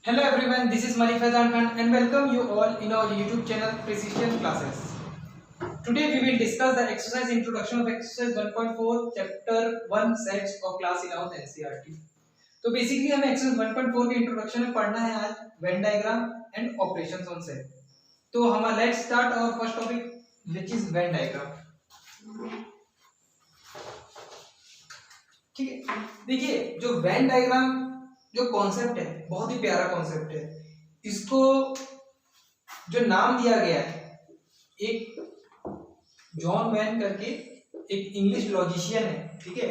Hello everyone, this is Malik Faizan Khan and welcome you all in our YouTube channel Precision Classes. Today we will discuss the exercise introduction of exercise 1.4 chapter 1 sets of class 11th NCERT. तो basically हमें exercise 1.4 के introduction में पढ़ना है आज Venn diagram and operations on set. तो हम let's start our first topic which is Venn diagram. ठीक है, देखिए जो वेन डायग्राम जो कॉन्सेप्ट है बहुत ही प्यारा कॉन्सेप्ट है. इसको जो नाम दिया गया है, एक जॉन वेन करके एक इंग्लिश लॉजिशियन है, ठीक है,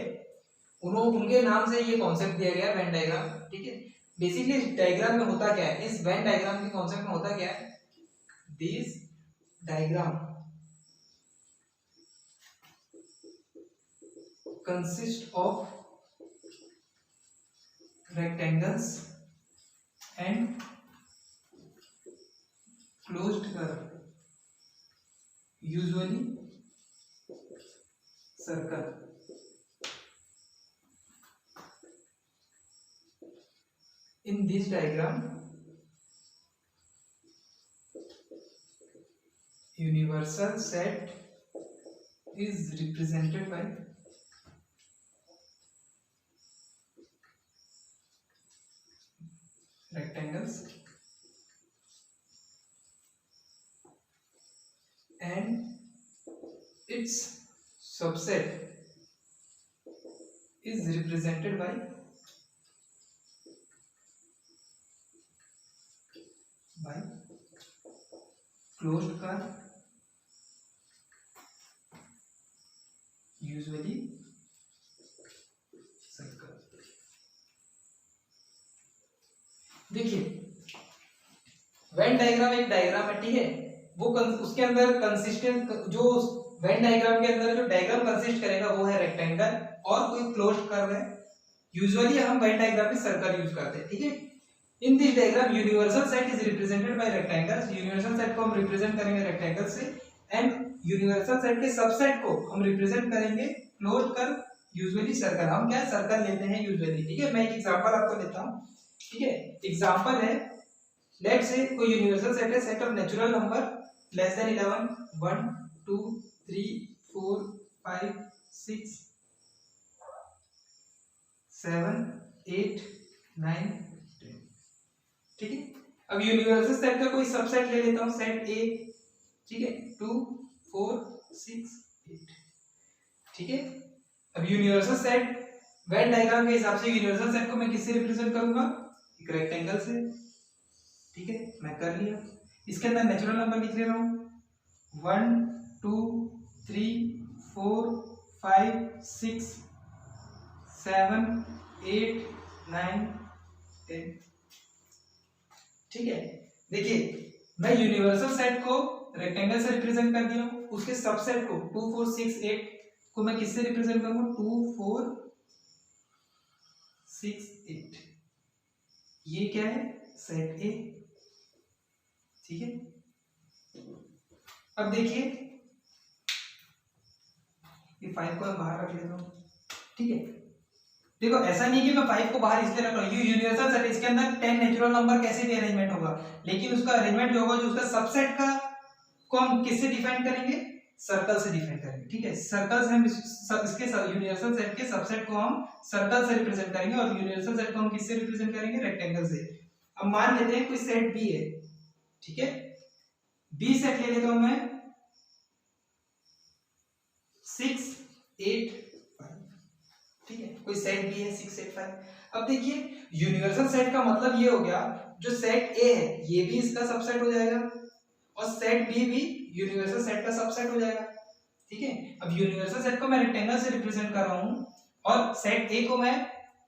उनके नाम से ये कॉन्सेप्ट दिया गया है वेन डायग्राम. ठीक है, बेसिकली इस डायग्राम में होता क्या है, इस वेन डायग्राम के कॉन्सेप्ट में होता क्या है, this diagram consist of rectangles and closed curve, usually circle. In this diagram, universal set is represented by rectangles and its subset is represented by closed curve, usually circle. देखिए Venn diagram एक diagram है, ठीक है, वो उसके अंदर consistent जो Venn diagram के अंदर जो डायग्राम कंसिस्ट करेगा वो है रेक्टेंगल और कोई क्लोज्ड कर्व है. यूजुअली हम वेन डायग्राम में सर्कल यूज करते हैं. ठीक है, in this diagram universal set is represented by rectangles. Universal set को हम रिप्रेजेंट करेंगे रेक्टेंगल से एंड यूनिवर्सल सेट के सबसेट को हम रिप्रेजेंट करेंगे क्लोज्ड कर्व, यूजुअली सर्कल. हम क्या सर्कल लेते हैं यूजुअली. ठीक है, मैं एक एग्जांपल आपको देता हूं. ठीक है, एग्जांपल है, लेट्स से कोई यूनिवर्सल सेट है, set of natural number less than 11, 1 2 3 4 5 6 7 8 9 10. ठीक है, अब यूनिवर्सल सेट का कोई सबसेट ले लेता हूं, सेट ए. ठीक है, 2 4 6 8. ठीक है, अब यूनिवर्सल सेट वेन डायग्राम के हिसाब से यूनिवर्सल सेट को मैं किससे रिप्रेजेंट करूंगा, एक रेक्टेंगल से. ठीक है, मैं कर लिया. इसके अंदर नेचुरल नंबर लिख ले रहा हूं, 1 2 3 4 5 6 7 8 9 10. ठीक है, देखिए मैं यूनिवर्सल सेट को रेक्टेंगल से रिप्रेजेंट कर दिया हूं, उसके सबसेट को 2 4 6 8 को मैं किससे रिप्रेजेंट करूंगा, 2 4 6 8. ये क्या है, सेट ए. ठीक है, अब देखिए ये 5 को मैं बाहर रख लेता हूं. ठीक है, देखो ऐसा नहीं कि मैं 5 को बाहर इसलिए रख रहा हूं, ये यूनिवर्सल सेट, इसके अंदर 10 नेचुरल नंबर कैसे भी अरेंजमेंट होगा, लेकिन उसका अरेंजमेंट जो होगा, जो उसका सबसेट का को हम किससे डिफाइन करेंगे, सर्कल से डिफाइन करेंगे. ठीक है, सर्कल से हम इसके यूनिवर्सल सेट के सबसेट को हम सर्कल से रिप्रेजेंट करेंगे और यूनिवर्सल सेट को हम किससे रिप्रेजेंट करेंगे, रेक्टेंगल से. अब मान लेते हैं कोई सेट बी है. ठीक है, बी सेट ले लेता हूं मैं 6 8 5. ठीक है, कोई सेट बी है 6 8 5. अब देखिए यूनिवर्सल सेट का मतलब ये हो गया, जो सेट ए है ये भी इसका सबसेट हो जाएगा और सेट बी भी यूनिवर्सल सेट का सबसेट हो जाएगा. ठीक है, अब यूनिवर्सल सेट को मैं रेक्टेंगल से रिप्रेजेंट कर रहा हूं और सेट ए को मैं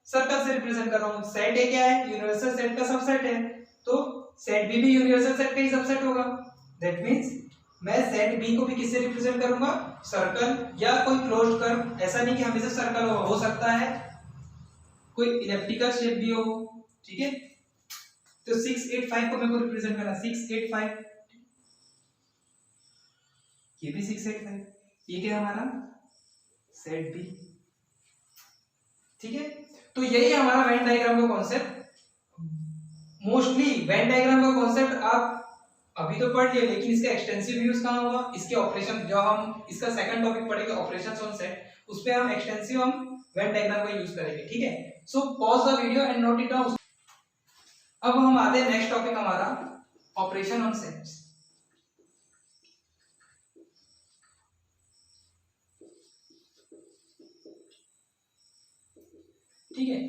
सर्कल से रिप्रेजेंट कर रहा हूं. सेट ए क्या है, यूनिवर्सल सेट का सबसेट है, तो सेट बी भी यूनिवर्सल सेट का ही सबसेट होगा. दैट मींस मैं सेट बी को भी किससे रिप्रेजेंट करूंगा, सर्कल या कोई क्लोज्ड कर्व. ऐसा नहीं कि हमेशा सर्कल हो सकता है कोई इलिप्टिकल शेप भी हो. ठीक है, तो 6 8 5 को मेरे को रिप्रेजेंट करना, 6 8 5. ये भी 6 8 5. ये क्या है हमारा सेट बी. ठीक है, तो यही हमारा वेन डायग्राम का कॉन्सेप्ट. मोस्टली वेन डायग्राम का कॉन्सेप्ट आप अभी तो पढ़ लिया, लेकिन इसका एक्सटेंसिव यूज कहाँ होगा, इसके ऑपरेशन, जो हम इसका सेकंड टॉपिक पढ़ेंगे ऑपरेशंस ऑन सेट, उस पे हम एक्सटेंसिव हम वेन डायग्राम का यूज करेंगे, ठीक है। So pause the video and note it down. अब हम आते हैं नेक्स्ट टॉपिक हमारा ऑपरेशन ऑन सेट्स, ठीक है।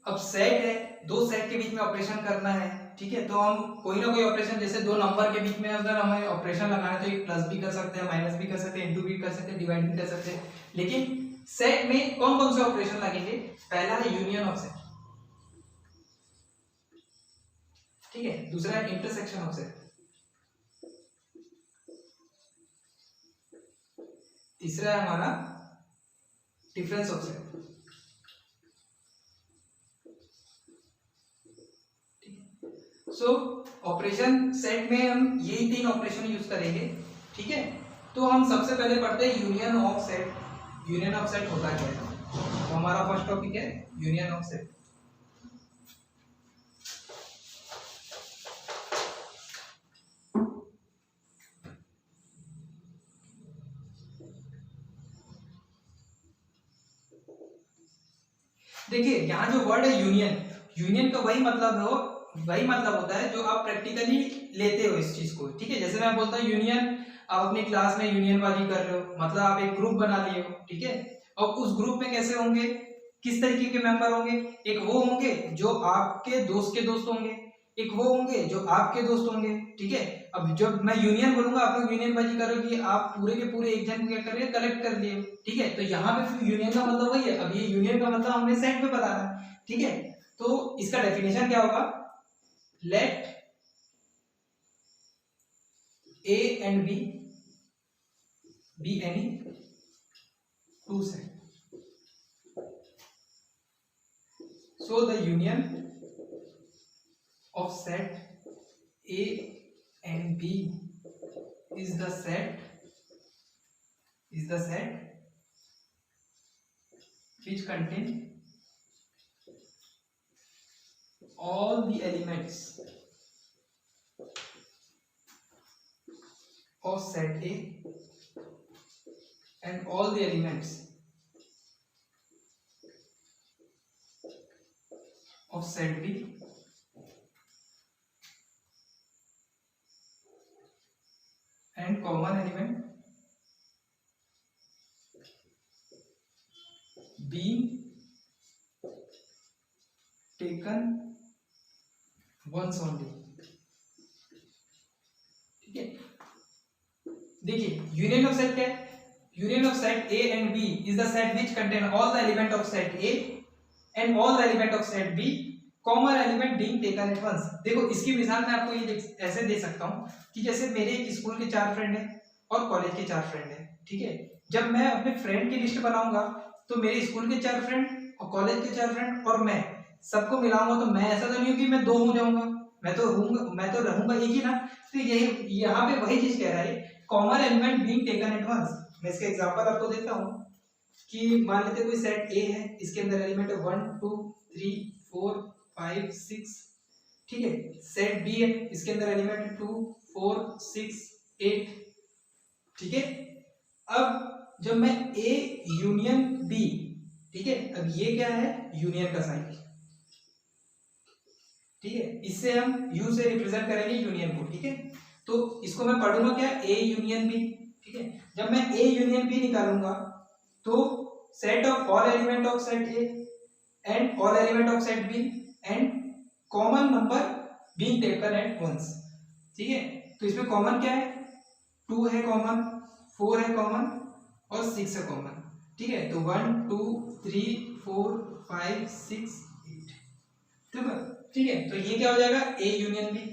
अब सेट है, दो सेट के बीच में ऑपरेशन करना है, ठीक है। तो हम कोई ना कोई ऑपरेशन, जैसे दो नंबर के बीच में अगर हमें ऑपरेशन लगाना है तो एक प्लस भी कर सकते हैं, माइनस भी कर सकते हैं, इनटू भी कर सकते हैं, डिवाइड भी कर सकते हैं। लेकिन सेट में कौन कौन से ऑपरेशन लगेंगे, पहला है यूनियन ऑफ सेट, ठीक है। दूसरा है इंटरसेक्शन ऑफ सेट, तीसरा है हमारा difference of set. So operation set में हम यही तीन ऑपरेशन यूज करेंगे, ठीक है। तो हम सबसे पहले पढ़ते हैं union of set. Union of set होता क्या है, तो हमारा फर्स्ट टॉपिक है यूनियन ऑफ सेट। देखिए यहाँ जो वर्ड है यूनियन, यूनियन का वही मतलब होता है जो आप प्रैक्टिकली लेते हो इस चीज को, ठीक है। जैसे मैं बोलता हूँ यूनियन, आप अपनी क्लास में यूनियनबाजी कर रहे हो, मतलब आप एक ग्रुप बना लिए हो, ठीक है। और उस ग्रुप में कैसे होंगे, किस तरीके के मेंबर होंगे, एक वो होंगे जो आपके दोस्त के दोस्त होंगे, एक वो होंगे जो आपके दोस्त होंगे, ठीक है। अब जब मैं यूनियन बोलूंगा, आप लोग यूनियनबाजी करो कि आप पूरे के पूरे एक जन को क्या कर रहे हैं, कलेक्ट कर लिए, ठीक है। तो यहाँ पे यूनियन का मतलब वही है। अब ये यूनियन का मतलब हमें सेट में बताना है, ठीक है। तो इसका डेफिनेशन क्या होगा, late A and B be any two set. So the union of set A and B is the set which contain all the elements of set A and all the elements of set B and common element being taken once only, ठीक है। देखिए union of set क्या है, union of set A and B is the set which contain all the element of set A and all the element of set B, common element being taken at once। देखो इसकी मिसाल मैं आपको ये ऐसे दे सकता हूँ कि जैसे मेरे एक स्कूल के 4 फ्रेंड हैं और कॉलेज के 4 फ्रेंड हैं, ठीक है। जब मैं अपने फ्रेंड की लिस्ट बनाऊंगा तो मेरे स्कूल के 4 फ्रेंड और कॉलेज के 4 फ्रेंड और मैं सबको मिलाऊंगा, तो मैं ऐसा तो नहीं हो कि मैं 2 हो जाऊंगा, मैं तो रहूंगा एक ही ना। तो यही यहाँ पे वही चीज कह रहा है, common element being taken at once. मैं इसका एग्जांपल आपको देता हूँ कि मान लेते कोई सेट ए है, इसके अंदर एलिमेंट है 1 2 3 4 5 6, ठीक है। सेट बी है, इसके अंदर एलिमेंट है 2 4 6 8, ठीक है। अब जब मैं ए यूनियन बी, ठीक है, अब ये क्या है, यूनियन का साइन, ठीक है। इससे हम यू से रिप्रेजेंट करेंगे यूनियन को, ठीक है। तो इसको मैं पढ़ूंगा क्या, ए यूनियन बी, ठीक है। जब मैं ए यूनियन बी निकालूंगा तो set of all element of set A and all element of set B and common number being taken at once, ठीक है। तो इसमें कॉमन क्या है, 2 है कॉमन, 4 है कॉमन और 6 है कॉमन, ठीक है। तो 1 2 3 4 5 6 8, ठीक है। तो ये क्या हो जाएगा, ए यूनियन बी।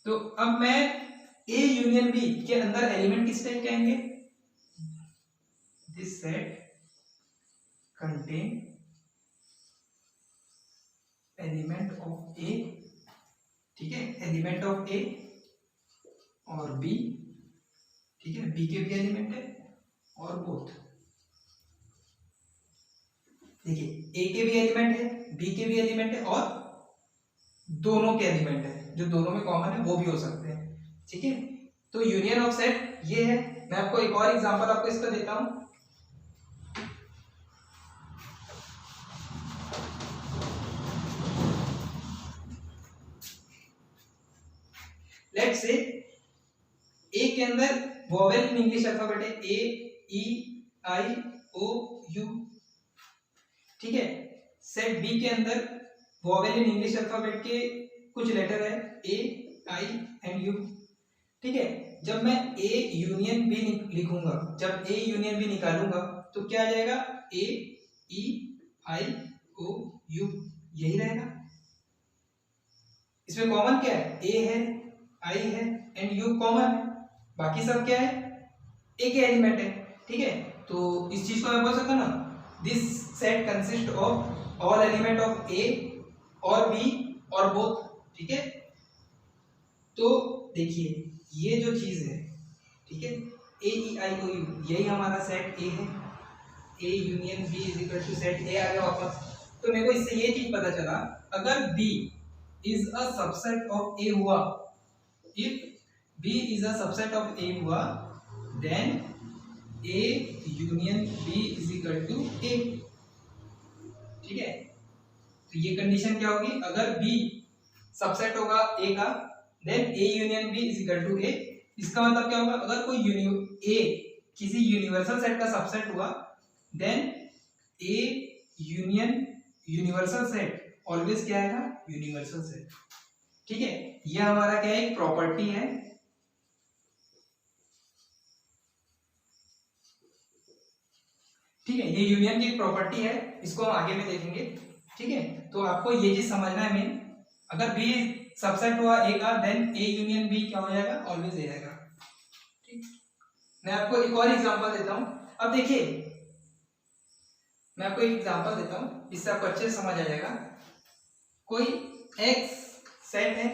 तो अब मैं ए यूनियन बी के अंदर एलिमेंट किस टाइप के आएंगे, this set contain element of A, ठीक है, एलिमेंट ऑफ ए और बी, ठीक है, बी के भी एलिमेंट है और बोथ, देखिए ए के भी एलिमेंट है, बी के भी एलिमेंट है और दोनों के एलिमेंट है, जो दोनों में कॉमन है वो भी हो सकते हैं, ठीक है। तो यूनियन ऑफ सेट ये है। मैं आपको एक और एग्जांपल आपको इसका देता हूं। लेट्स से ए के अंदर वोवेल इन इंग्लिश अल्फाबेट है, ए ई आई ओ यू, ठीक है। सेट बी के अंदर वोवेल इन इंग्लिश अल्फाबेट के कुछ लेटर है, ए आई एंड यू, ठीक है। जब मैं ए यूनियन बी लिखूंगा, जब ए यूनियन बी निकालूंगा तो क्या आ जाएगा, ए ई आई ओ यू, यही रहेगा। इसमें कॉमन क्या है, ए है, आई है एंड यू कॉमन है, बाकी सब क्या है, ए के एलिमेंट है, ठीक है। तो इस चीज को मैं बोल सकता हूं ना, this set consist of all element of A और बी और बोथ, ठीक है। तो देखिए ये जो चीज है, ठीक है, ए ई आई ओ यू, यही हमारा सेट ए है, A union B is equal to set A आ गया वापस। तो मेरे को इससे ये चीज पता चला, अगर B is a subset of A हुआ, if B is a subset of A हुआ, then A union B is equal to A, ठीक है। तो ये कंडीशन क्या होगी, अगर बी सबसेट होगा ए का, then A union B is equal to A. इसका मतलब क्या होगा, अगर कोई ए किसी यूनिवर्सल सेट का सबसेट हुआ, then A union universal set always क्या आएगा, यूनिवर्सल सेट, ठीक है। यह हमारा क्या है, एक प्रॉपर्टी है, ठीक है। ये यूनियन की एक प्रॉपर्टी है, इसको हम आगे में देखेंगे, ठीक है। तो आपको ये चीज समझना है मेन, अगर बी सबसेट हुआ ए का, देन ए यूनियन बी क्या हो जाएगा, ऑलवेज ए आएगा, ठीक। मैं आपको एक और एग्जांपल देता हूं। अब देखिए मैं आपको एक एग्जांपल देता हूं, इससे आपको अच्छे से समझ आ जाएगा। कोई एक्स सेट है,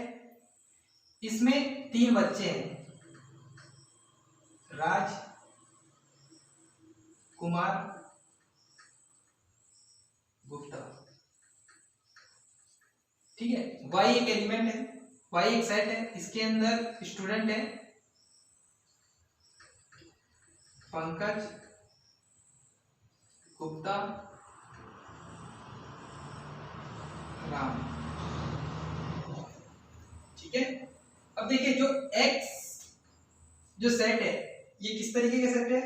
इसमें 3 बच्चे हैं, राज, कुमार, गुप्ता, ठीक है। वाई एक एलिमेंट है, वाई एक सेट है, इसके अंदर स्टूडेंट है पंकज, गुप्ता, राम, ठीक है। अब देखिए जो एक्स जो सेट है, ये किस तरीके का सेट है,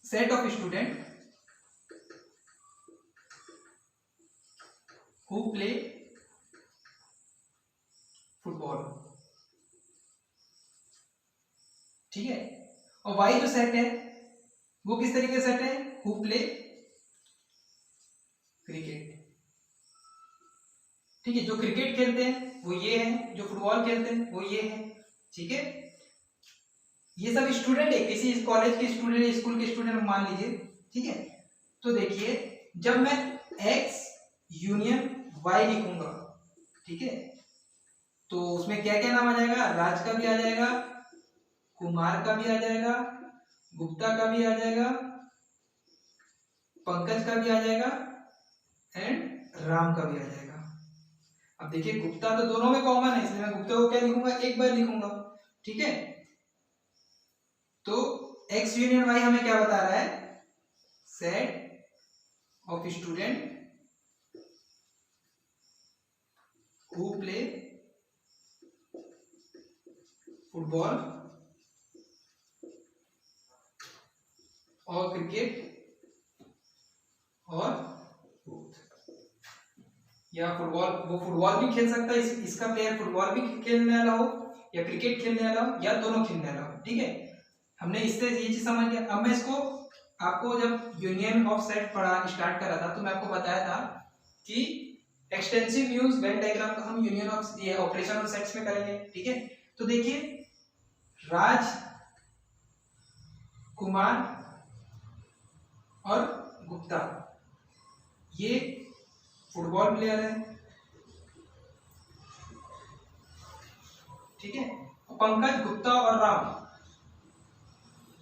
set of student who play football, ठीक है। और वाई जो सेट है वो किस तरीके से सेट है, हु प्ले क्रिकेट, ठीक है। जो क्रिकेट खेलते हैं वो ये है, जो फुटबॉल खेलते हैं वो ये है, ठीक है। ये सब स्टूडेंट है, किसी कॉलेज के स्टूडेंट, स्कूल के स्टूडेंट मान लीजिए, ठीक है। तो देखिए जब मैं x यूनियन y लिखूंगा, ठीक है, तो उसमें क्या क्या नाम आ जाएगा, राज का भी आ जाएगा, कुमार का भी आ जाएगा, गुप्ता का भी आ जाएगा, पंकज का भी आ जाएगा एंड राम का भी आ जाएगा। अब देखिए गुप्ता तो दोनों में कॉमन है, इसलिए मैं गुप्ता को क्या लिखूंगा, एक बार लिखूंगा, ठीक है। तो x यूनियन y हमें क्या बता रहा है, set of student who play football और क्रिकेट और या फुटबॉल, वो फुटबॉल भी खेल सकता है, इसका प्लेयर फुटबॉल भी खेलने वाला हो या क्रिकेट खेलने वाला हो या दोनों खेलने वाला हो, ठीक है। हमने इससे ये चीज समझ लिया। अब मैं इसको आपको जब यूनियन ऑफ सेट पढ़ा स्टार्ट करा था, तो मैं आपको बताया था कि एक्सटेंसिव यूज वेन डायग्राम का हम union of operation of sets में करेंगे, ठीक है। तो देखिए राज, कुमार और गुप्ता ये फुटबॉल प्लेयर है, ठीक है। पंकज, गुप्ता और राम,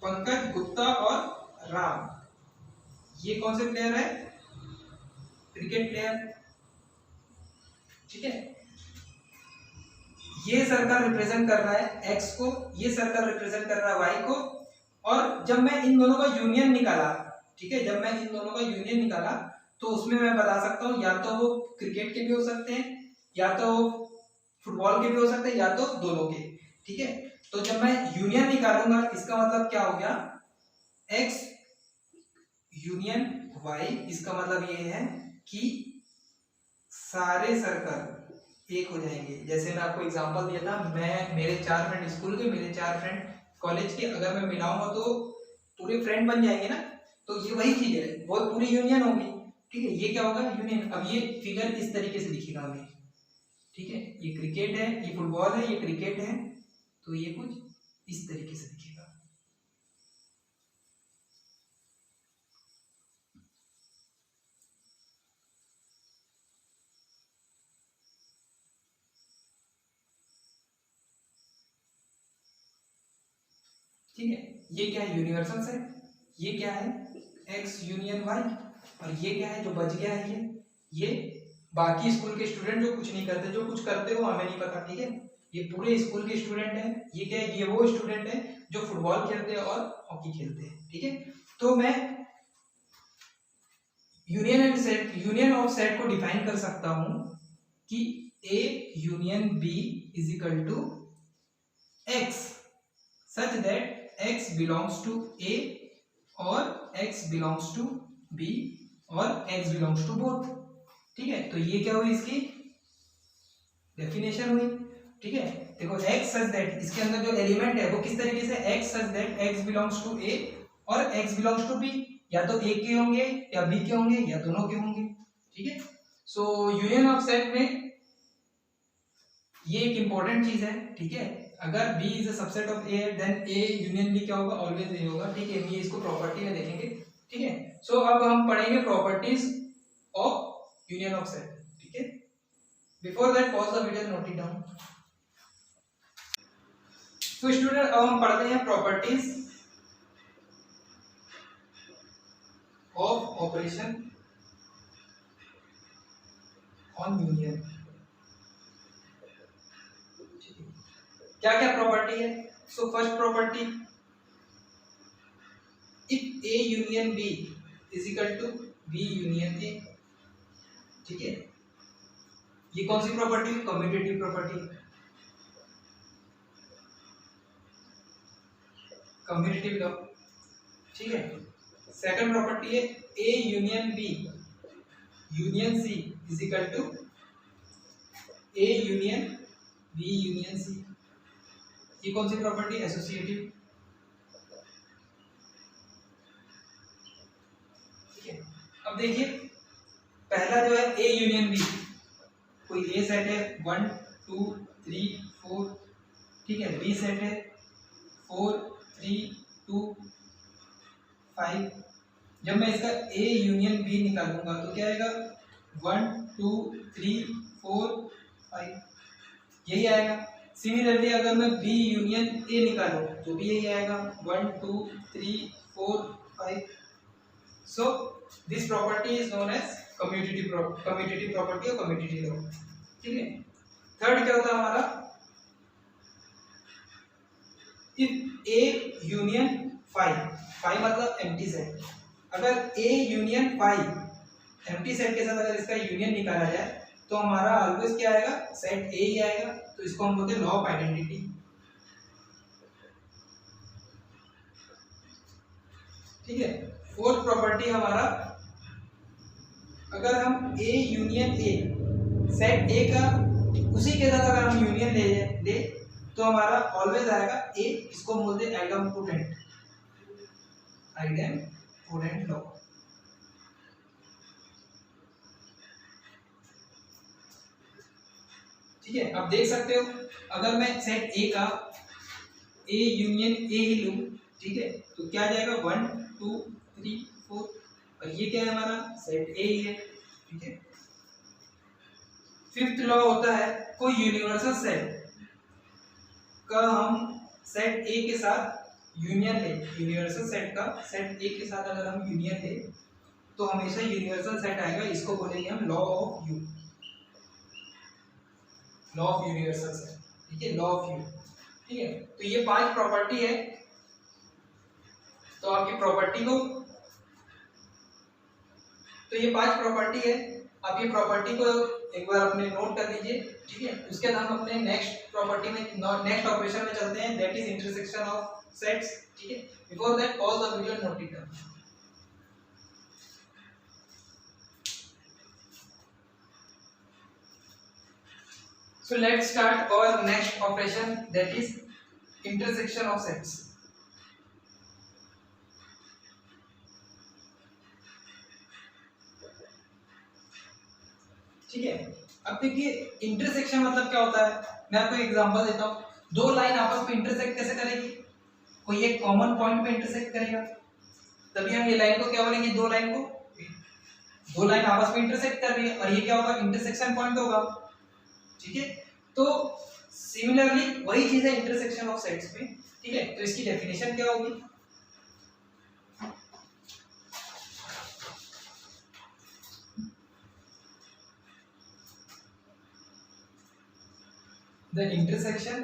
पंकज, गुप्ता और राम ये कौन से प्लेयर है, क्रिकेट प्लेयर, ठीक है, ये सर्कल रिप्रेजेंट कर रहा है x को, ये सर्कल रिप्रेजेंट कर रहा है y को, और जब मैं इन दोनों का यूनियन निकाला, ठीक है, जब मैं इन दोनों का यूनियन निकाला तो उसमें मैं बता सकता हूँ या तो वो क्रिकेट के भी हो सकते हैं, या तो फुटबॉल के भी हो सकते हैं, या तो दोनों के, ठीक है। तो जब मैं यूनियन निकालूंगा इसका मतलब क्या हो गया, x यूनियन y, इसका मतलब ये है कि सारे सर्कल एक हो जाएंगे। जैसे मैं आपको एग्जांपल दिया था, मैं मेरे 4 फ्रेंड स्कूल के, मेरे 4 फ्रेंड कॉलेज के, अगर मैं मिलाऊंगा तो पूरे फ्रेंड बन जाएंगे ना, तो ये वही चीज है, वो पूरी यूनियन होगी, ठीक है। ये क्या होगा, यूनियन। अब ये फिगर इस तरीके से दिखेगा हमें, ठीक है, ये क्रिकेट है, ये फुटबॉल है, ये क्रिकेट है, तो ये कुछ इस तरीके से दिखेगा। ठीक है, ये क्या है, यूनिवर्सल सेट, ये क्या है, x यूनियन y, और ये क्या है जो बच गया है, ये बाकी स्कूल के स्टूडेंट जो कुछ नहीं करते, जो कुछ करते हो हमें नहीं पता, ठीक है, ये पूरे स्कूल के स्टूडेंट हैं। ये क्या है, ये वो स्टूडेंट है जो फुटबॉल खेलते हैं और हॉकी खेलते हैं, ठीक है। तो मैं यूनियन ऑफ सेट को डिफाइन कर सकता हूं कि A union B is equal to x such that x belongs to A और x belongs to B और x belongs to both, ठीक है। तो ये क्या हुई, इसकी डेफिनेशन हुई, ठीक है। देखो x such that, इसके अंदर जो एलिमेंट है वो किस तरीके से, x such that x belongs to A और x belongs to B, या तो A के होंगे या B के होंगे या दोनों के होंगे, ठीक है। सो यूनियन ऑफ सेट में ये एक इंपॉर्टेंट चीज है, ठीक है। अगर B is a subset of A, then A union B क्या होगा, ऑलवेज A होगा, ठीक है। ये इसको प्रॉपर्टी में देखेंगे, ठीक है। सो अब हम पढ़ेंगे properties of union of set, ठीक है। Before that pause the video, note it down. तो स्टूडेंट अब हम पढ़ते हैं properties of operation on union. क्या क्या प्रॉपर्टी है, so first property, if A union B is equal to B union A, ठीक है। ये कौन सी प्रॉपर्टी है, कम्यूटेटिव प्रॉपर्टी, कम्यूटेटिव लॉ, ठीक है। सेकंड प्रॉपर्टी है A union B union C is equal to A union B union C, ये कौन सी प्रॉपर्टी, एसोसिएटिव, ठीक है। अब देखिए पहला जो है A यूनियन B, कोई A सेट है 1 2 3 4, ठीक है, B सेट है 4 3 2 5। जब मैं इसका A यूनियन B निकालूंगा तो क्या आएगा, 1 2 3 4 5, यही आएगा। सिमिलरली अगर मैं B यूनियन A निकालूं तो भी यही आएगा, 1 2 3 4 5। So this property is known as commutative property और कम्यूटेटिव लॉ, ठीक है। थर्ड क्या होता है हमारा, इफ A यूनियन फाई मतलब एम्प्टी सेट, अगर A union phi empty set के साथ अगर इसका यूनियन निकाला जाए तो हमारा ऑलवेज क्या आएगा, सेट A ही आएगा, तो इसको हम बोलते हैं लॉ ऑफ आइडेंटिटी, ठीक है। फोर्थ प्रॉपर्टी हमारा, अगर हम A union A, set A का उसी के साथ अगर हम यूनियन ले तो हमारा ऑलवेज आएगा A, इसको हम बोलते हैं आइडेम्पोटेंट लॉ, ठीक है। अब देख सकते हो अगर मैं सेट A का A यूनियन A ही लूं, ठीक है, तो क्या आ जाएगा, 1 2 3 4, और ये क्या है हमारा, सेट A ही है, ठीक है। फिफ्थ लॉ होता है, कोई यूनिवर्सल सेट का हम सेट A के साथ यूनियन ले, यूनिवर्सल सेट का सेट A के साथ अगर हम यूनियन ले तो हमेशा यूनिवर्सल सेट आएगा, इसको बोलेंगे हम law of you, law of universal set, ठीक है, लॉ ऑफ यू, ठीक है। तो ये 5 प्रॉपर्टी है, तो आपकी प्रॉपर्टी को, तो ये 5 प्रॉपर्टी है, आप ये प्रॉपर्टी को एक बार अपने नोट कर लीजिए, ठीक है। उसके बाद हम अपने नेक्स्ट प्रॉपर्टी में, नेक्स्ट ऑपरेशन में चलते हैं, that is intersection of sets, ठीक है। Before that pause the video and note it down. So let's start our next operation, that is intersection of sets. ठीक है, अब देखिए इंटरसेक्शन मतलब क्या होता है, मैं आपको एग्जांपल देता हूँ। दो लाइन आपस में इंटरसेक्ट कैसे करेगी, कोई एक कॉमन पॉइंट पे इंटरसेक्ट करेगा, तभी हम ये लाइन को क्या बोलेंगे, दो लाइन को, दो लाइन आपस में इंटरसेक्ट कर रही है और ये क्या होगा, इंटरसेक्शन पॉइंट होगा, ठीक है। तो सिमिलरली वही चीज है इंटरसेक्शन ऑफ सेट्स में, ठीक है। तो इसकी डेफिनेशन क्या होगी, the intersection,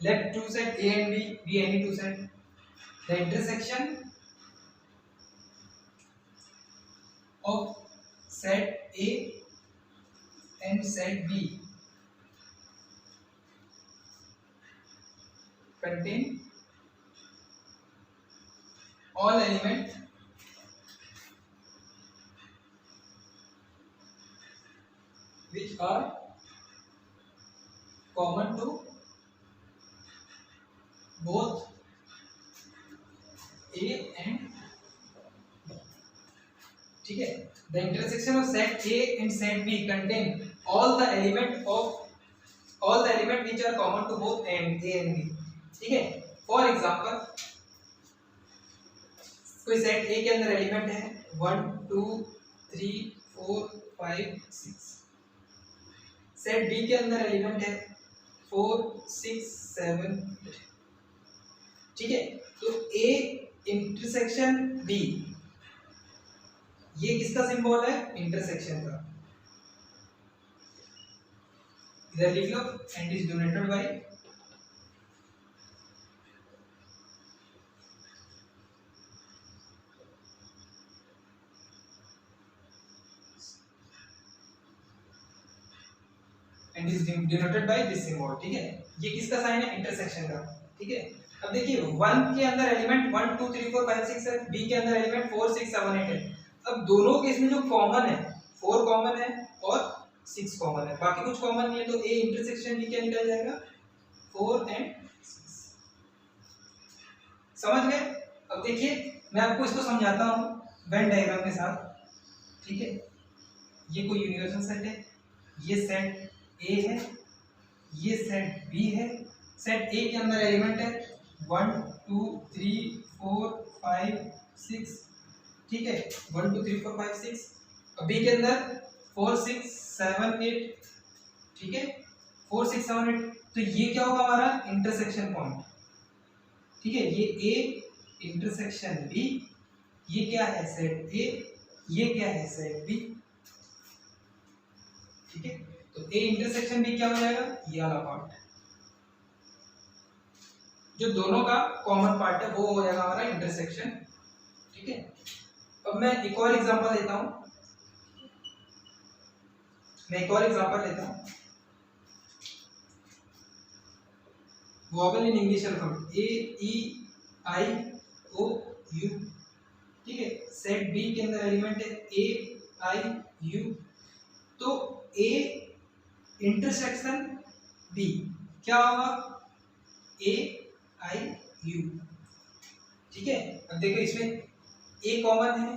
let two set A and B be any two set, the intersection of set A and set B contain all elements which are common to both A and B, ठीक है। The intersection of set A and set B contain all the element which are common to both A and B, ठीक है। For example कोई set A के अंदर element है 1 2 3 4 5 6, set B के अंदर एलिमेंट है 4 6 7 8, ठीक है। तो A इंटरसेक्शन B, ये किसका सिंबल है, इंटरसेक्शन का, इधर लिख लो, and is donated by and is denoted by this symbol, ठीक है। ये किसका साइन है, इंटरसेक्शन का, ठीक है। अब देखिए 1 के अंदर एलिमेंट 1 2 3 4 5 6 है, B के अंदर एलिमेंट 4 6 7 8 है। अब दोनों के इसमें जो कॉमन है 4 कॉमन है और 6 कॉमन है, बाकी कुछ कॉमन नहीं है, तो A इंटरसेक्शन B क्या निकल जाएगा, 4 एंड 6, समझ गए। अब देखिए मैं आपको इसको समझाता हूँ वेन डायग्राम के साथ, ठीक है। ये कोई यूनिवर्सल सेट है, ये सेट A है, ये सेट B है, सेट A के अंदर एलिमेंट है 1 2 3 4 5 6, ठीक है, 1 2 3 4 5 6, और B के अंदर 4 6 7 8, ठीक है, 4 6 7 8, तो ये क्या होगा हमारा इंटरसेक्शन पॉइंट, ठीक है। ये A इंटरसेक्शन B, ये क्या है सेट A, ये क्या है सेट B, ठीक है। तो A इंटरसेक्शन B क्या हो जाएगा, ये वाला पार्ट जो दोनों का कॉमन पार्ट है वो हो जाएगा हमारा इंटरसेक्शन, ठीक है। अब मैं एक और एग्जांपल लेता हूं, vowel in English alphabet A E I O U, ठीक है। सेट B के अंदर एलिमेंट है A I U, तो A इंटरसेक्शन B क्या होगा, A I U, ठीक है। अब देखो इसमें A कॉमन है,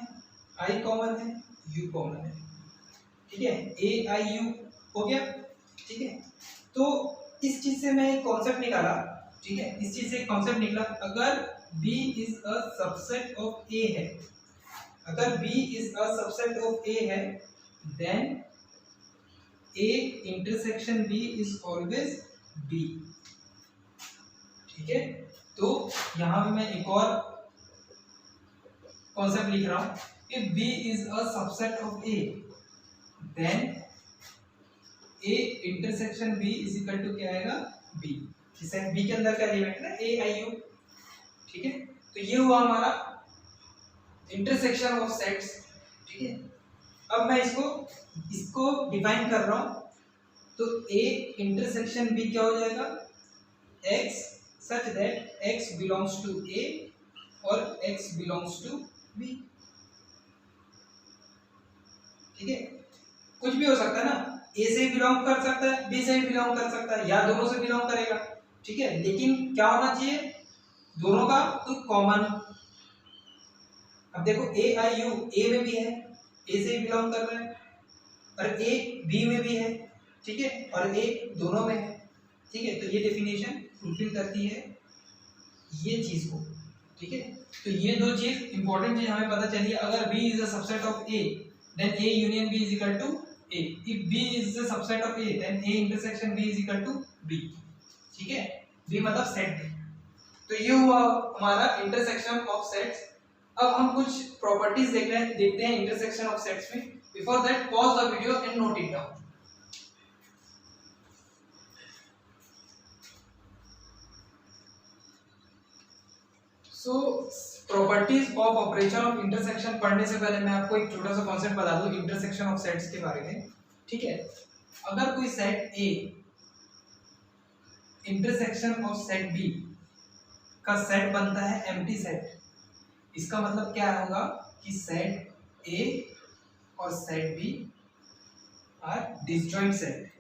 I कॉमन है, U कॉमन है, ठीक है, A I U हो गया, ठीक है। तो इस चीज से मैं एक कॉन्सेप्ट निकाला, ठीक है, इस चीज से एक कॉन्सेप्ट निकला, अगर B is a subset of A है, अगर B is a subset of A है, then A intersection B is always B, ठीक है। तो यहां पे मैं एक और कॉन्सेप्ट लिख रहा हूं, if B is a subset of A, then A intersection B is equal to क्या आएगा बी, सेट बी के अंदर का एलिमेंट ना ए आई यू, ठीक है। तो ये हुआ हमारा इंटरसेक्शन ऑफ सेट्स, ठीक है। अब मैं इसको डिफाइन कर रहा हूं, तो ए इंटरसेक्शन बी क्या हो जाएगा, x such that x belongs to a और x belongs to b, ठीक है। कुछ भी हो सकता है ना, a से बिलोंग कर सकता है, b से भी बिलोंग कर सकता है, या दोनों से बिलोंग करेगा, ठीक है। लेकिन क्या होना चाहिए, दोनों का कोई कॉमन। अब देखो ए आई यू ए में भी है, ए से भी बिलोंग कर रहा है, और ए बी में भी है, ठीक है, और ए दोनों में है, ठीक है। तो ये डेफिनेशन फुलफिल करती है ये चीज को, ठीक है। तो ये दो चीज इंपॉर्टेंट चीज हमें पता चली है। अगर B is the subset of A then A union B is equal to A, if B is the subset of A then A intersection B is equal to B, ठीक है। B मतलब set B। तो ये हुआ हमारा intersection of sets. अब हम कुछ प्रॉपर्टीज देखते हैं इंटरसेक्शन ऑफ सेट्स में। Before that pause the video and note it down. So properties of operation of intersection पढ़ने से पहले मैं आपको एक छोटा सा कॉन्सेप्ट बता दूं इंटरसेक्शन ऑफ सेट्स के बारे में, ठीक है। अगर कोई set A intersection of set B का सेट बनता है एम्प्टी सेट, इसका मतलब क्या होगा कि सेट ए और set B are disjoint set,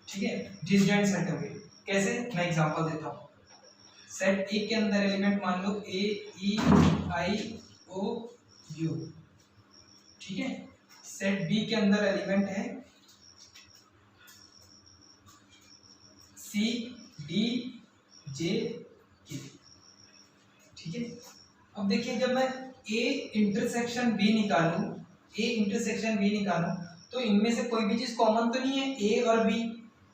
ठीक है, डिसजॉइंट सेट होंगे। कैसे, मैं एग्जांपल देता हूं। सेट ए के अंदर एलिमेंट मान लो ए ई आई ओ यू, ठीक है। सेट बी के अंदर एलिमेंट है सी डी जे के, ठीक है। अब देखिए जब मैं ए इंटरसेक्शन बी निकालूं, तो इनमें से कोई भी चीज कॉमन तो नहीं है ए और बी,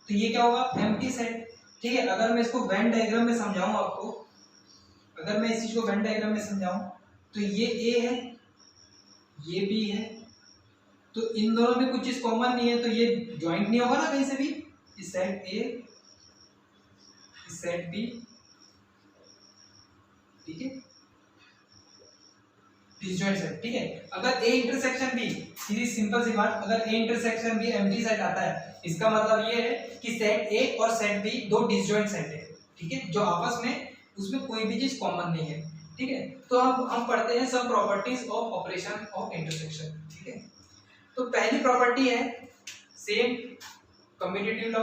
तो ये क्या होगा, एम्प्टी सेट, ठीक है। अगर मैं इसको वेन डायग्राम में समझाऊं आपको, अगर मैं इस चीज को वेन डायग्राम में समझाऊं, तो ये ए है, ये बी है, तो इन दोनों में कुछ चीज कॉमन नहीं है, तो ये ज्वाइंट नहीं होगा ना कहीं से भी। इस सेट ए, इस सेट बी, ठीक है, डिसजॉइंट सेट, ठीक है। अगर ए इंटरसेक्शन बी, सीधी सिंपल सी बात, अगर A intersection B empty set आता है, इसका मतलब ये है कि सेट ए और सेट बी दो डिसजॉइंट सेट है, ठीक है, जो आपस में उसमें कोई भी चीज कॉमन नहीं है, ठीक है। तो अब हम पढ़ते हैं सब properties of operation of intersection, ठीक है। तो पहली प्रॉपर्टी है same commutative law,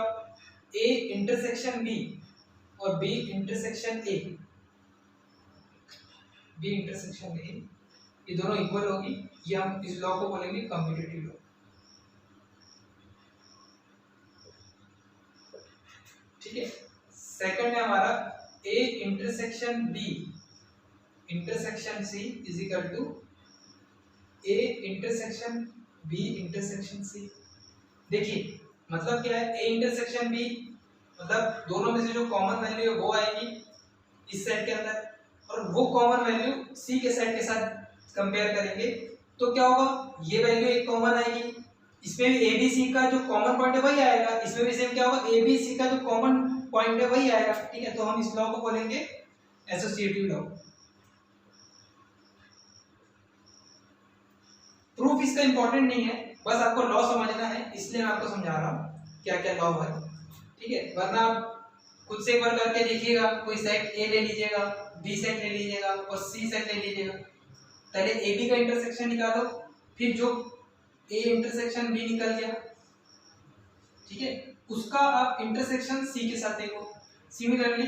A intersection B और बी इंटरसेक्शन ए, ये दोनों इक्वल होगी, ये हम इस लॉ को बोलेंगे कम्यूटेटिव लॉ, ठीक है। सेकंड है हमारा A intersection B intersection C is equal to A intersection B intersection C. देखिए मतलब क्या है, ए इंटरसेक्शन बी मतलब दोनों में से जो कॉमन वैल्यू है वो आएगी इस सेट के अंदर, और वो कॉमन वैल्यू सी के सेट के साथ कंपेयर करेंगे, तो क्या होगा, ये वैल्यू एक कॉमन आएगी, इसमें भी ए बी सी का जो कॉमन पॉइंट है वही आएगा, इसमें भी सेम क्या होगा, ए बी सी का जो कॉमन पॉइंट है वही आएगा, ठीक है। तो हम इस लॉ को बोलेंगे एसोसिएटिव लॉ। प्रूफ इसका इंपॉर्टेंट नहीं है, बस आपको लॉ समझना है, इसलिए मैं आपको समझा रहा हूँ क्या क्या लॉ है, ठीक है। वरना आप खुद से एक बार करके देखिएगा, कोई सेट ए ले लीजिएगा, बी सेट ले लीजिएगा और सी सेट ले लीजिएगा, पहले ए बी का इंटरसेक्शन निकालो, फिर जो ए इंटरसेक्शन बी निकल गया, ठीक है, उसका आप इंटरसेक्शन सी के साथ देखो। सिमिलरली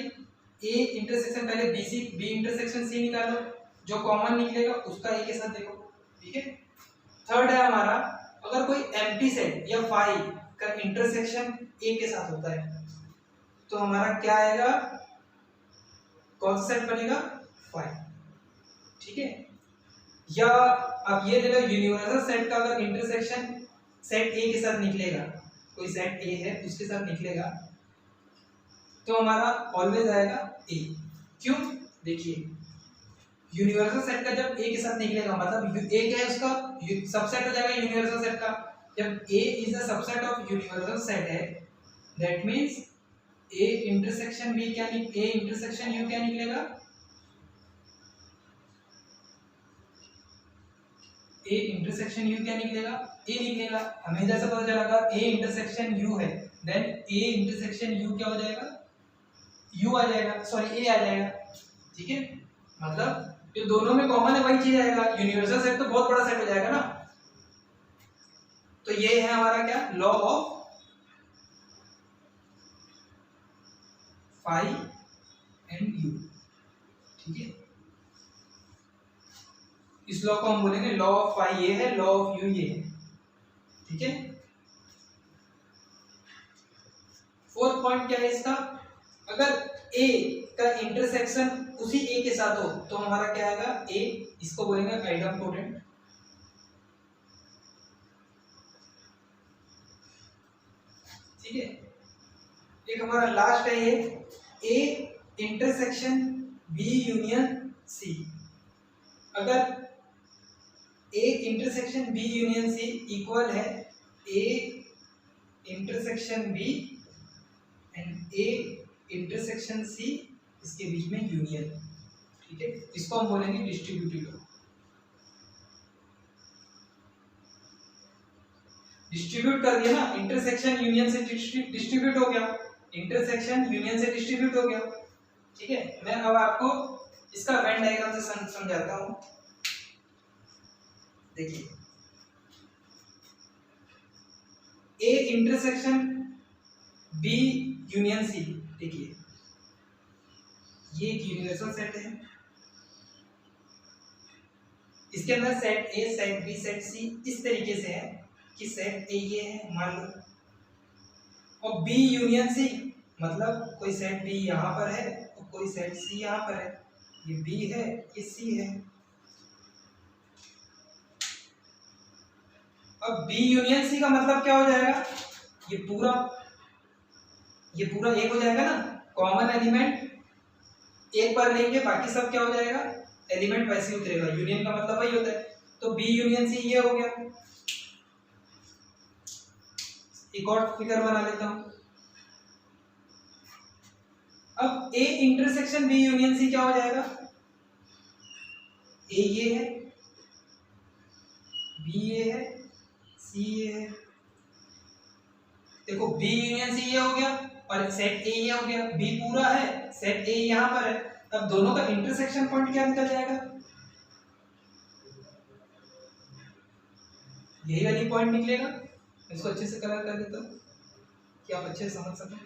ए इंटरसेक्शन पहले बी इंटरसेक्शन सी निकालो, जो कॉमन निकलेगा उसका ए के साथ देखो, ठीक है। थर्ड है हमारा, अगर कोई एम्प्टी सेट या फाई का इंटरसेक्शन ए के साथ होता है, तो हमारा क्या आएगा, कौन सा सेट बनेगा, फाई, ठीक है। या आप ये ले लो, यूनिवर्सल सेट का अगर इंटरसेक्शन सेट ए के साथ निकलेगा, कोई सेट ए है उसके साथ निकलेगा, तो हमारा ऑलवेज आएगा ए। क्यों, देखिए यूनिवर्सल सेट का जब ए के साथ निकलेगा, मतलब ए क्या है उसका, सबसेट हो जाएगा यूनिवर्सल सेट का। जब A is a subset of universal set है, that means A intersection B क्या ए इंटरसेक्शन यू क्या निकलेगा, ए इंटरसेक्शन यू क्या निकलेगा, ए निकलेगा। हमें जैसा पता चला था ए इंटरसेक्शन यू है, देन ए इंटरसेक्शन यू क्या हो जाएगा, यू आ जाएगा, सॉरी ए आ जाएगा। ठीक है, मतलब जो दोनों में कॉमन है वही चीज आएगा। यूनिवर्सल सेट तो बहुत बड़ा सेट हो जाएगा ना। तो ये है हमारा क्या, law of phi and U. ठीक है, इस लॉ को हम बोलेंगे लॉ ऑफ फाई ये है, लॉ ऑफ यू ये है। ठीक है, फोर्थ पॉइंट क्या है इसका, अगर ए का इंटरसेक्शन उसी ए के साथ हो तो हमारा क्या आएगा, ए, इसको बोलेंगे आइडेंपोटेंट। ठीक है, एक हमारा लास्ट है ये, A intersection B union C. अगर A intersection B union C equal है A intersection B and A intersection C, इसके बीच में यूनियन। ठीक है, इसको हम बोलेंगे डिस्ट्रीब्यूटिव लॉ। डिस्ट्रीब्यूट कर दिया ना, इंटरसेक्शन यूनियन से डिस्ट्रीब्यूट हो गया, इंटरसेक्शन यूनियन से डिस्ट्रीब्यूट हो गया। ठीक है, मैं अब आपको इसका वेन डायग्राम से समझाता हूं। देखिए, A intersection B union C, देखिए ये एक यूनिवर्सल सेट है, इसके अंदर set A, set B, set C इस तरीके से है कि सेट ए ये है मान लो, और बी यूनियन सी मतलब कोई सेट बी यहाँ पर है और कोई सेट सी यहाँ पर है, ये बी है ये सी है। अब बी यूनियन सी का मतलब क्या हो जाएगा, ये पूरा एक हो जाएगा ना, कॉमन एलिमेंट एक बार लेंगे बाकी सब क्या हो जाएगा, एलिमेंट वैसे ही उतरेगा। यूनियन का मतलब वही होता है। तो बी यूनियन सी ये हो गया। एक और फिगर बना लेता हूं। अब A intersection B union C क्या हो जाएगा, ए ये है, बी ये है, सी ये है। देखो बी यूनियन सी ये हो गया और सेट ए ये हो गया, बी पूरा है, सेट ए यहां पर है। अब दोनों का इंटरसेक्शन पॉइंट क्या निकल जाएगा, यही वाली पॉइंट निकलेगा। इसको अच्छे से कलर कर देता हूं कि आप अच्छे से समझ सकें।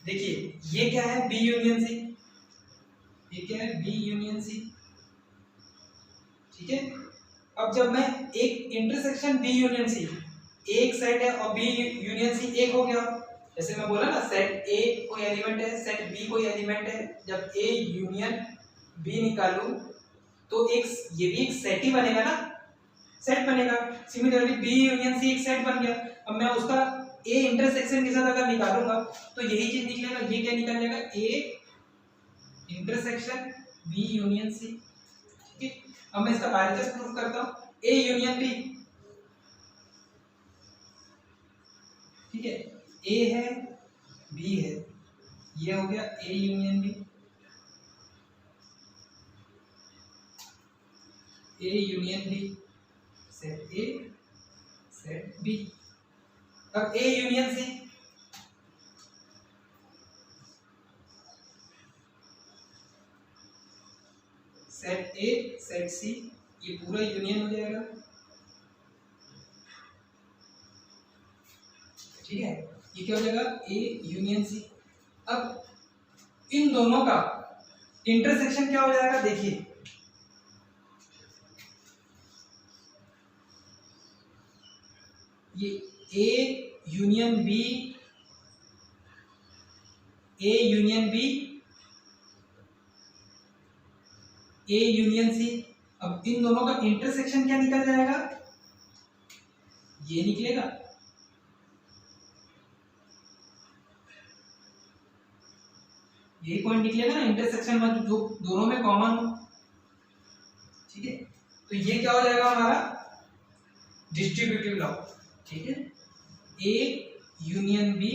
देखिए ये क्या है, बी यूनियन सी, ये क्या है, बी यूनियन सी। ठीक है, अब जब मैं एक इंटरसेक्शन बी यूनियन सी, एक सेट है और बी यूनियन सी एक हो गया, जैसे मैं बोला ना सेट ए कोई एलिमेंट है, सेट बी कोई एलिमेंट है, जब ए यूनियन बी निकालूं तो एक ये भी एक सेट ही बनेगा ना, सेट बनेगा। सिमिलरली बी यूनियन सी एक सेट बन गया। अब मैं उसका ए इंटरसेक्शन के साथ अगर निकालूंगा तो यही चीज निकलेगा, ये क्या निकल जाएगा, A intersection B union C. ठीक है, अब मैं इसका RHS प्रूफ करता हूं, ए यूनियन बी। ठीक है, ए है बी है, ये हो गया A union B, A union B, set A set B. अब A union C, set A set C, ये पूरा यूनियन हो जाएगा। ठीक है, ये क्या हो जाएगा, ए यूनियन सी। अब इन दोनों का इंटरसेक्शन क्या हो जाएगा, देखिए ये A union B, A union B, A union C. अब इन दोनों का इंटरसेक्शन क्या निकल जाएगा, ये निकलेगा। यही पॉइंट निकलेगा ना इंटरसेक्शन में जो दोनों में कॉमन हो, ठीक है। तो ये क्या हो जाएगा हमारा डिस्ट्रीब्यूटिव लॉ, ठीक है। A union B,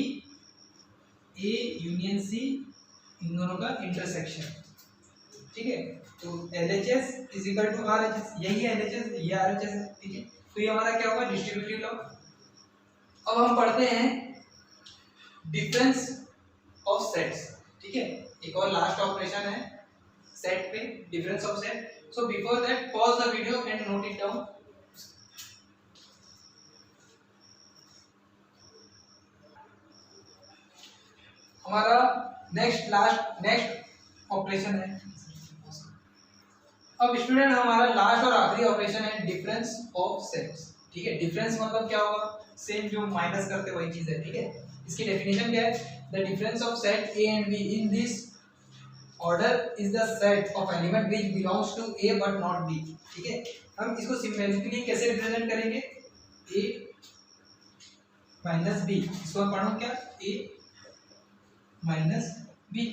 A union C, इन दोनों का इंटरसेक्शन, ठीक है। तो LHS is equal to RHS, यही है LHS, ये RHS है, ठीक है। तो ये हमारा क्या होगा डिस्ट्रीब्यूटिव लॉ। अब हम पढ़ते हैं डिफरेंस ऑफ सेट्स, ठीक है। एक और लास्ट ऑपरेशन है सेट पे, difference of set. So before that pause the video and note it down. हमारा नेक्स्ट ऑपरेशन है। अब स्टूडेंट हमारा लास्ट और आखिरी ऑपरेशन है डिफरेंस ऑफ सेट्स, ठीक है। डिफरेंस मतलब क्या होगा, सेम जो माइनस करते वही चीज है, ठीक है। इसकी डेफिनेशन क्या है, the difference of set A and B in this order is the set of element which belongs to A but not B, ठीक है। हम इसको सिंबॉलिकली कैसे रिप्रेजेंट करेंगे, ए माइनस बी, इसको हम पढ़ो क्या, ए माइनस बी,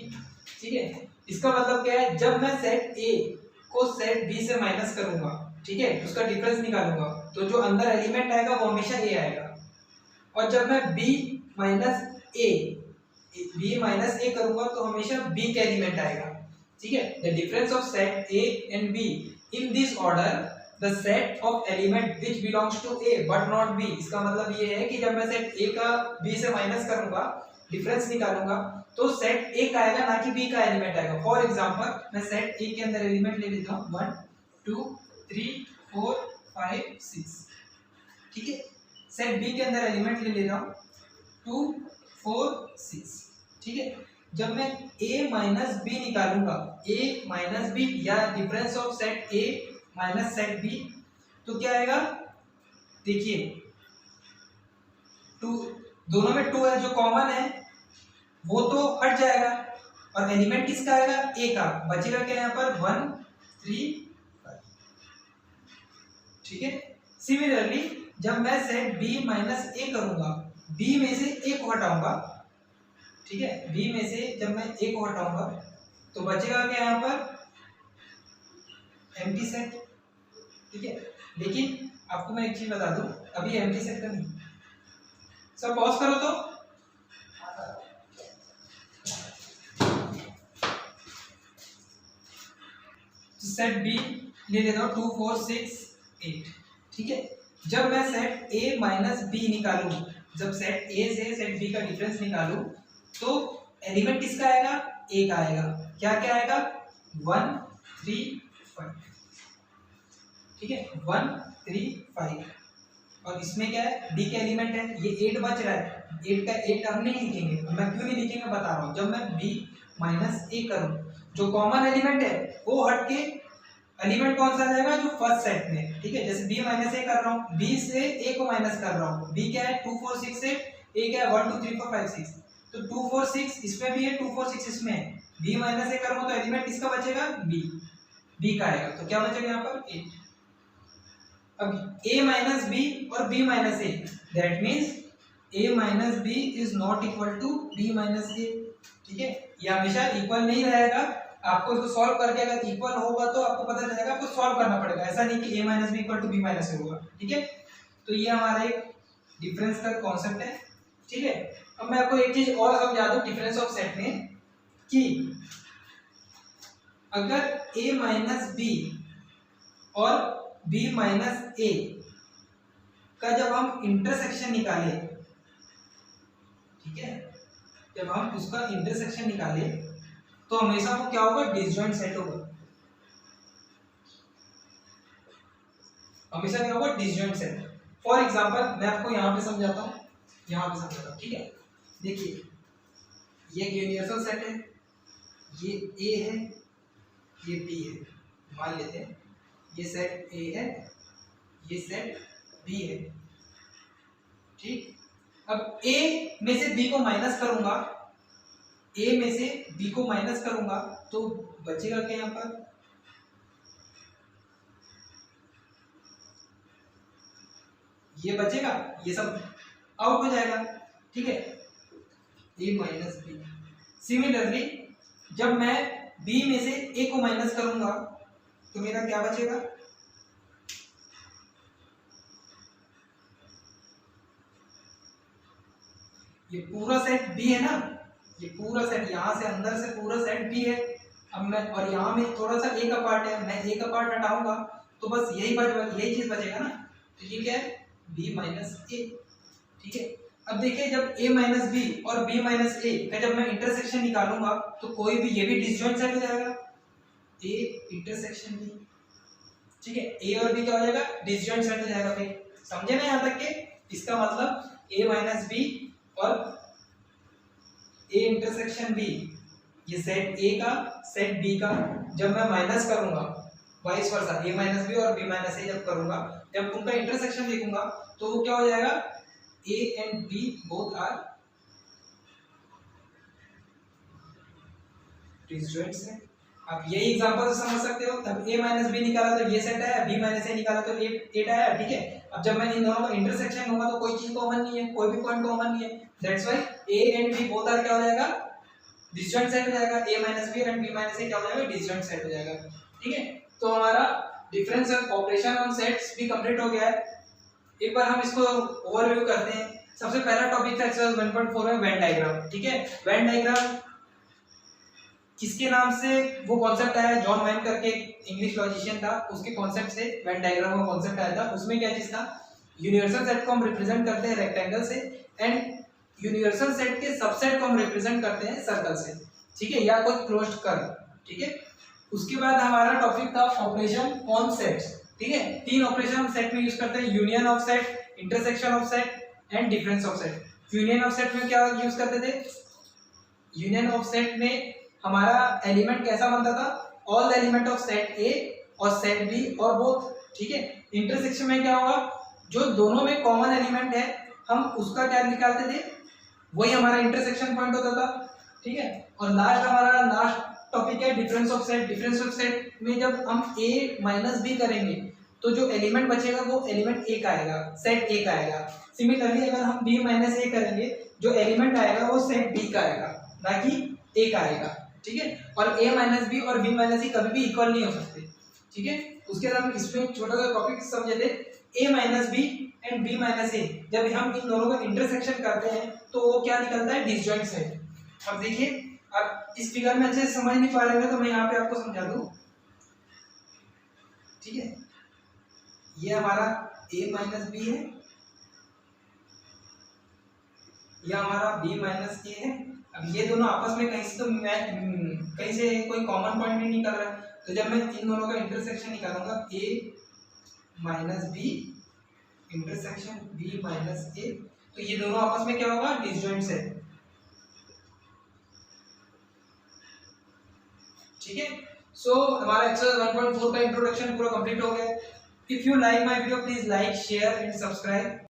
ठीक है। इसका मतलब क्या है, जब मैं सेट ए को सेट बी से माइनस करूंगा, ठीक है, उसका डिफरेंस निकालूंगा, तो जो अंदर एलिमेंट आएगा वो हमेशा ए आएगा। और जब मैं बी माइनस ए करूंगा तो हमेशा बी का एलिमेंट आएगा, ठीक है। The difference of set A and B in this order the set of element which belongs to A but not B. इसका मतलब ये है कि जब मैं सेट ए का बी से माइनस करूंगा, डिफरेंस निकालूंगा, तो सेट ए का आएगा ना कि बी का एलिमेंट आएगा। फॉर एग्जांपल मैं सेट ए के अंदर एलिमेंट ले लेता हूं 1 2 3 4 5 6, ठीक है। सेट बी के अंदर एलिमेंट ले रहा हूं 2 4 6, ठीक है। जब मैं a माइनस बी निकालूंगा, a माइनस बी या difference of set a minus set b, तो क्या आएगा, देखिए 2, दोनों में 2 है, जो कॉमन है वो तो हट जाएगा और एलिमेंट किसका आएगा, a का, बचेगा क्या यहाँ पर 1 3 5, ठीक है। सिमिलरली जब मैं सेट b माइनस a करूंगा, b में से a को हटाऊंगा, ठीक है, b में से जब मैं a को हटाऊंगा तो बचेगा क्या यहाँ पर एम्प्टी सेट, ठीक है। लेकिन आपको मैं एक चीज बता दूं, अभी एम्प्टी सेट का नहीं, सब पॉज करो तो सेट बी ले लेता हूँ 2 4 6 8, ठीक है। जब मैं सेट ए माइनस बी निकालूं, जब सेट ए से सेट बी का डिफरेंस निकालूं, तो एलिमेंट किसका आएगा, ए का आएगा। क्या क्या आएगा 1 3 5, ठीक है, 1 3 5। और इसमें क्या है, बी का एलिमेंट है, ये 8 बच रहा है, 8 का 8 हम नहीं लिखेंगे, मैं क्यों नहीं लिखेंगे बता रहा हूँ। जब मैं बी माइनस ए करूँ, जो कॉमन एलिमेंट है वो हट के एलिमेंट कौन सा आ जाएगा, जो फर्स्ट सेट में, ठीक है। जैसे b माइनस ए कर रहा हूँ, b से a को माइनस कर रहा हूँ, b क्या है 2 4 6 से a क्या है 1 2 3 4 5 6, तो 2 4 6 इसमें भी है, 2 4 6 इसमें है, b माइनस ए करूँगा तो एलिमेंट किसका बचेगा, b का आएगा, तो क्या बचेगा यहाँ पर 8। अब a माइनस b और b minus A, that means a minus b is not equal to b minus A, ठीक है। ये हमेशा इक्वल नहीं रहेगा, आपको इसको सॉल्व करके अगर इक्वल होगा तो आपको पता चलेगा, आपको सॉल्व करना पड़ेगा, ऐसा नहीं कि a minus B equal to B minus A होगा, ठीक है। तो ये हमारा एक डिफरेंस का कॉन्सेप्ट है, ठीक है। अब मैं आपको एक चीज और समझा दूं डिफरेंस ऑफ सेट में, कि अगर a माइनस बी और b माइनस ए का जब हम इंटरसेक्शन निकाले, ठीक है, जब हम उसका इंटरसेक्शन निकाले तो हमेशा वो क्या होगा, डिसजॉइंट सेट होगा, हमेशा क्या होगा, डिसजॉइंट सेट। फॉर एग्जांपल मैं आपको यहाँ पे समझाता हूँ, यहाँ पे समझाता हूँ, ठीक है। देखिए ये एक यूनिवर्सल सेट है, ये ए है, ये बी है, मान लेते हैं ये सेट ए है, ये सेट बी है, ठीक। अब ए में से बी को माइनस करूंगा, ए में से बी को माइनस करूंगा तो बचेगा क्या यहाँ पर, ये बचेगा, ये सब आउट हो जाएगा, ठीक है, ए माइनस बी। सिमिलरली जब मैं बी में से ए को माइनस करूंगा तो मेरा क्या बचेगा, ये पूरा सेट बी है ना, ये पूरा सेट यहां से अंदर से पूरा सेट बी है। अब मैं और यहाँ में थोड़ा सा ए का पार्ट है, मैं ए का पार्ट हटाऊंगा तो बस यही चीज बचेगा ना, तो ये क्या है बी माइनस ए। ठीक है, अब देखिए जब a माइनस बी और b माइनस ए का जब मैं इंटरसेक्शन निकालूंगा तो कोई भी ये भी डिसजॉइंट सेट हो जाएगा, a इंटरसेक्शन b। ठीक है, a और b क्या हो जाएगा डिसजॉइंट सेट हो जाएगा। फिर समझे ना यहाँ तक के, इसका मतलब a माइनस बी और a इंटरसेक्शन b, ये सेट a का सेट b का जब मैं माइनस करूंगा vice versa, a minus B और b माइनस ए जब करूंगा, जब उनका इंटरसेक्शन देखूंगा तो वो क्या हो जाएगा A and B both are disjoint set। आप यही एग्जांपल से समझ सकते हो। तब A माइनस बी निकाला तो ये सेट आया, B माइनस ए निकाला तो एट आया। ठीक है, अब जब मैं इन दोनों का इंटरसेक्शन होगा तो कोई चीज कॉमन नहीं है, कोई भी पॉइंट कॉमन नहीं है, that's why A and B both are क्या हो जाएगा डिसजॉइंट सेट हो जाएगा। A माइनस बी और B माइनस ए क्या हो जाएगा डिसजॉइंट सेट हो जाएगा। ठीक है, तो हमारा डिफरेंस ऑपरेशन ऑन सेट्स भी कंप्लीट हो गया है। एक बार हम इसको ओवरव्यू करते हैं। सबसे पहला टॉपिक था एक्सरसाइज 1.4 में वेन डायग्राम। ठीक है, वेन डायग्राम किसके नाम से वो कॉन्सेप्ट आया, जॉन वेन करके इंग्लिश लॉजिशियन था, उसके कॉन्सेप्ट से वेन डायग्राम का कॉन्सेप्ट आया था। उसमें क्या चीज था, यूनिवर्सल सेट को हम रिप्रेजेंट करते हैं रेक्टेंगल से एंड यूनिवर्सल सेट के सबसेट को हम रिप्रेजेंट करते हैं सर्कल से। ठीक है, या कोई क्लोज्ड कर्व। ठीक है, उसके बाद हमारा टॉपिक था ऑपरेशन ऑन सेट्स। ठीक है, तीन ऑपरेशन हम सेट में यूज करते हैं, union of set, intersection of set and difference of set. Union of set में क्या यूज करते थे, यूनियन ऑफ सेट में हमारा एलिमेंट कैसा बनता था, all the element of set A और सेट बी और बोथ। ठीक है, इंटरसेक्शन में क्या होगा, जो दोनों में कॉमन एलिमेंट है हम उसका क्या निकालते थे, वही हमारा इंटरसेक्शन पॉइंट होता था। ठीक है, और लास्ट टॉपिक है difference of set. Difference of set में जब हम a माइनस बी करेंगे तो जो एलिमेंट बचेगा वो एलिमेंट a का आएगा, सेट a का आएगा। सिमिलरली अगर हम b माइनस ए करेंगे जो एलिमेंट आएगा वो सेट b का आएगा, ना कि a का आएगा। ठीक है, और a माइनस बी और b माइनस ए कभी भी इक्वल नहीं हो सकते। ठीक है, उसके बाद हम इसमें छोटा सा टॉपिक समझे थे, a minus B and b minus A, जब हम इन दोनों का इंटरसेक्शन करते हैं तो वो क्या निकलता है डिसजॉइंट सेट। अब देखिए, अब इस फिगर में अच्छे से समझ नहीं पा रहे हैं तो मैं यहाँ पे आपको समझा दूं। ठीक है, ये हमारा a माइनस बी है, ये हमारा b माइनस ए है। अब ये दोनों आपस में कहीं से तो कहीं से कोई कॉमन पॉइंट नहीं निकल रहा है, तो जब मैं इन दोनों का इंटरसेक्शन निकालूंगा a minus B intersection b minus A, तो ये दोनों आपस में क्या होगा डिसजॉइंट सेट। ठीक है, सो हमारा एक्सरसाइज 1.4 का इंट्रोडक्शन पूरा कंप्लीट हो गया। If you like my video please like share and subscribe.